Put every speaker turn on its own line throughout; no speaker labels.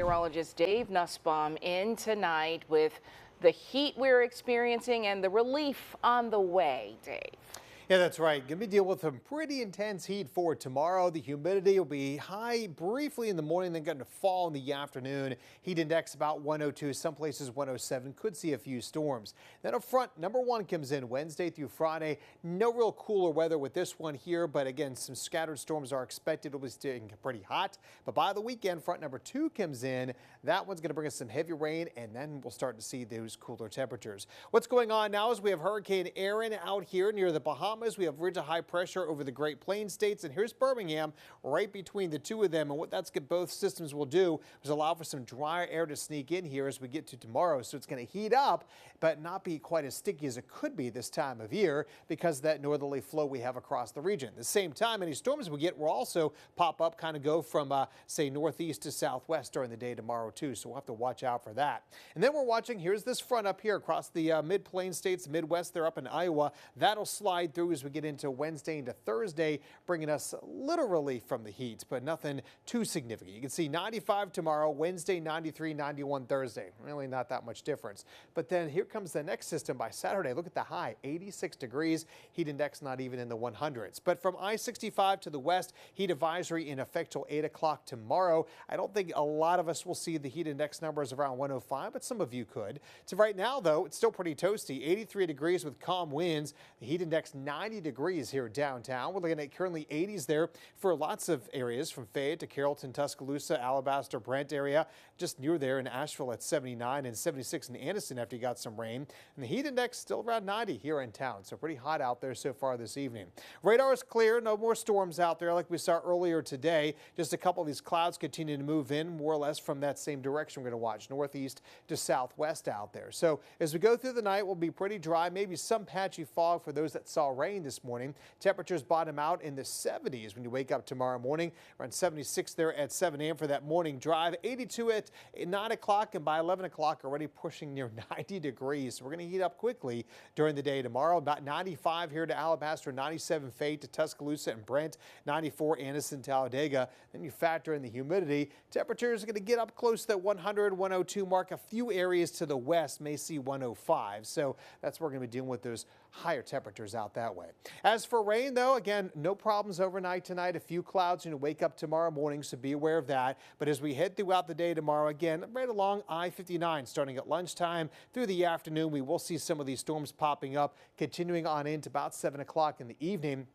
meteorologist Dave Nussbaum in tonight with the heat we're experiencing and the relief on the way, Dave.
Yeah, that's right. Going to be dealing with some pretty intense heat for tomorrow. The humidity will be high briefly in the morning, then going to fall in the afternoon. Heat index about 102, some places 107. Could see a few storms. Then up front, number one comes in Wednesday through Friday. No real cooler weather with this one here, but again, some scattered storms are expected. It'll be staying pretty hot. But by the weekend, front number two comes in. That one's going to bring us some heavy rain, and then we'll start to see those cooler temperatures. What's going on now is we have Hurricane Erin out here near the Bahamas. We have ridge of high pressure over the Great Plains states, and here's Birmingham right between the two of them. And what both systems will do is allow for some drier air to sneak in here as we get to tomorrow. So it's going to heat up, but not be quite as sticky as it could be this time of year because of that northerly flow we have across the region. At the same time, any storms we get will also pop up, kind of go from, say, northeast to southwest during the day tomorrow, too. So we'll have to watch out for that. And then we're watching, here's this front up here across the mid-plains states, Midwest. They're up in Iowa. That'll slide through as we get into Wednesday into Thursday, bringing us a little relief from the heat, but nothing too significant. You can see 95 tomorrow, Wednesday 93, 91 Thursday. Really not that much difference. But then here comes the next system by Saturday. Look at the high, 86 degrees. Heat index not even in the 100s. But from I-65 to the west, heat advisory in effect till 8 o'clock tomorrow. I don't think a lot of us will see the heat index numbers around 105, but some of you could. So right now, though, it's still pretty toasty. 83 degrees with calm winds. The heat index 90 degrees here downtown. We're looking at currently 80s there for lots of areas from Fayette to Carrollton, Tuscaloosa, Alabaster, Brent area. Just near there in Asheville at 79 and 76 in Anderson after you got some rain. And the heat index still around 90 here in town. So pretty hot out there so far this evening. Radar is clear. No more storms out there like we saw earlier today. Just a couple of these clouds continue to move in more or less from that same direction. We're going to watch northeast to southwest out there. So as we go through the night, we'll be pretty dry. Maybe some patchy fog for those that saw rain this morning. Temperatures bottom out in the 70s when you wake up tomorrow morning. Around 76 there at 7 a.m. for that morning drive. 82 at 9 o'clock, and by 11 o'clock already pushing near 90 degrees. So we're going to heat up quickly during the day tomorrow. About 95 here to Alabaster, 97 Fayette to Tuscaloosa and Brent, 94 Anderson, Talladega. Then you factor in the humidity. Temperatures are going to get up close to that 100, 102 mark. A few areas to the west may see 105. So that's where we're going to be dealing with those higher temperatures out that way. As for rain, though, again, no problems overnight tonight. A few clouds, wake up tomorrow morning, so be aware of that. But as we head throughout the day tomorrow, again, right along I-59, starting at lunchtime through the afternoon, we will see some of these storms popping up, continuing on into about 7 o'clock in the evening.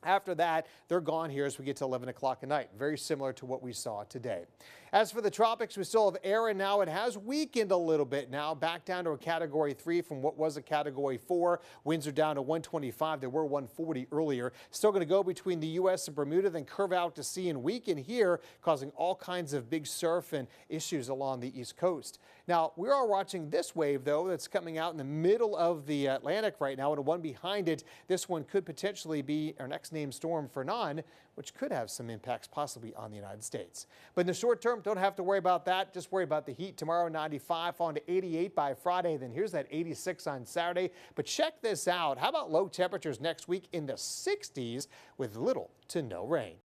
After that, they're gone here as we get to 11 o'clock at night. Very similar to what we saw today. As for the tropics, we still have Erin now. It has weakened a little bit now, back down to a Category 3 from what was a Category 4. Winds are down to 125. They were 140 earlier. Still going to go between the U.S. and Bermuda, then curve out to sea and weaken here, causing all kinds of big surf and issues along the East Coast. Now, we are watching this wave, though, that's coming out in the middle of the Atlantic right now, and the one behind it, this one could potentially be our next named storm for none, which could have some impacts possibly on the United States. But in the short term, don't have to worry about that. Just worry about the heat tomorrow, 95, falling to 88 by Friday. Then here's that 86 on Saturday. But check this out. How about low temperatures next week in the 60s with little to no rain?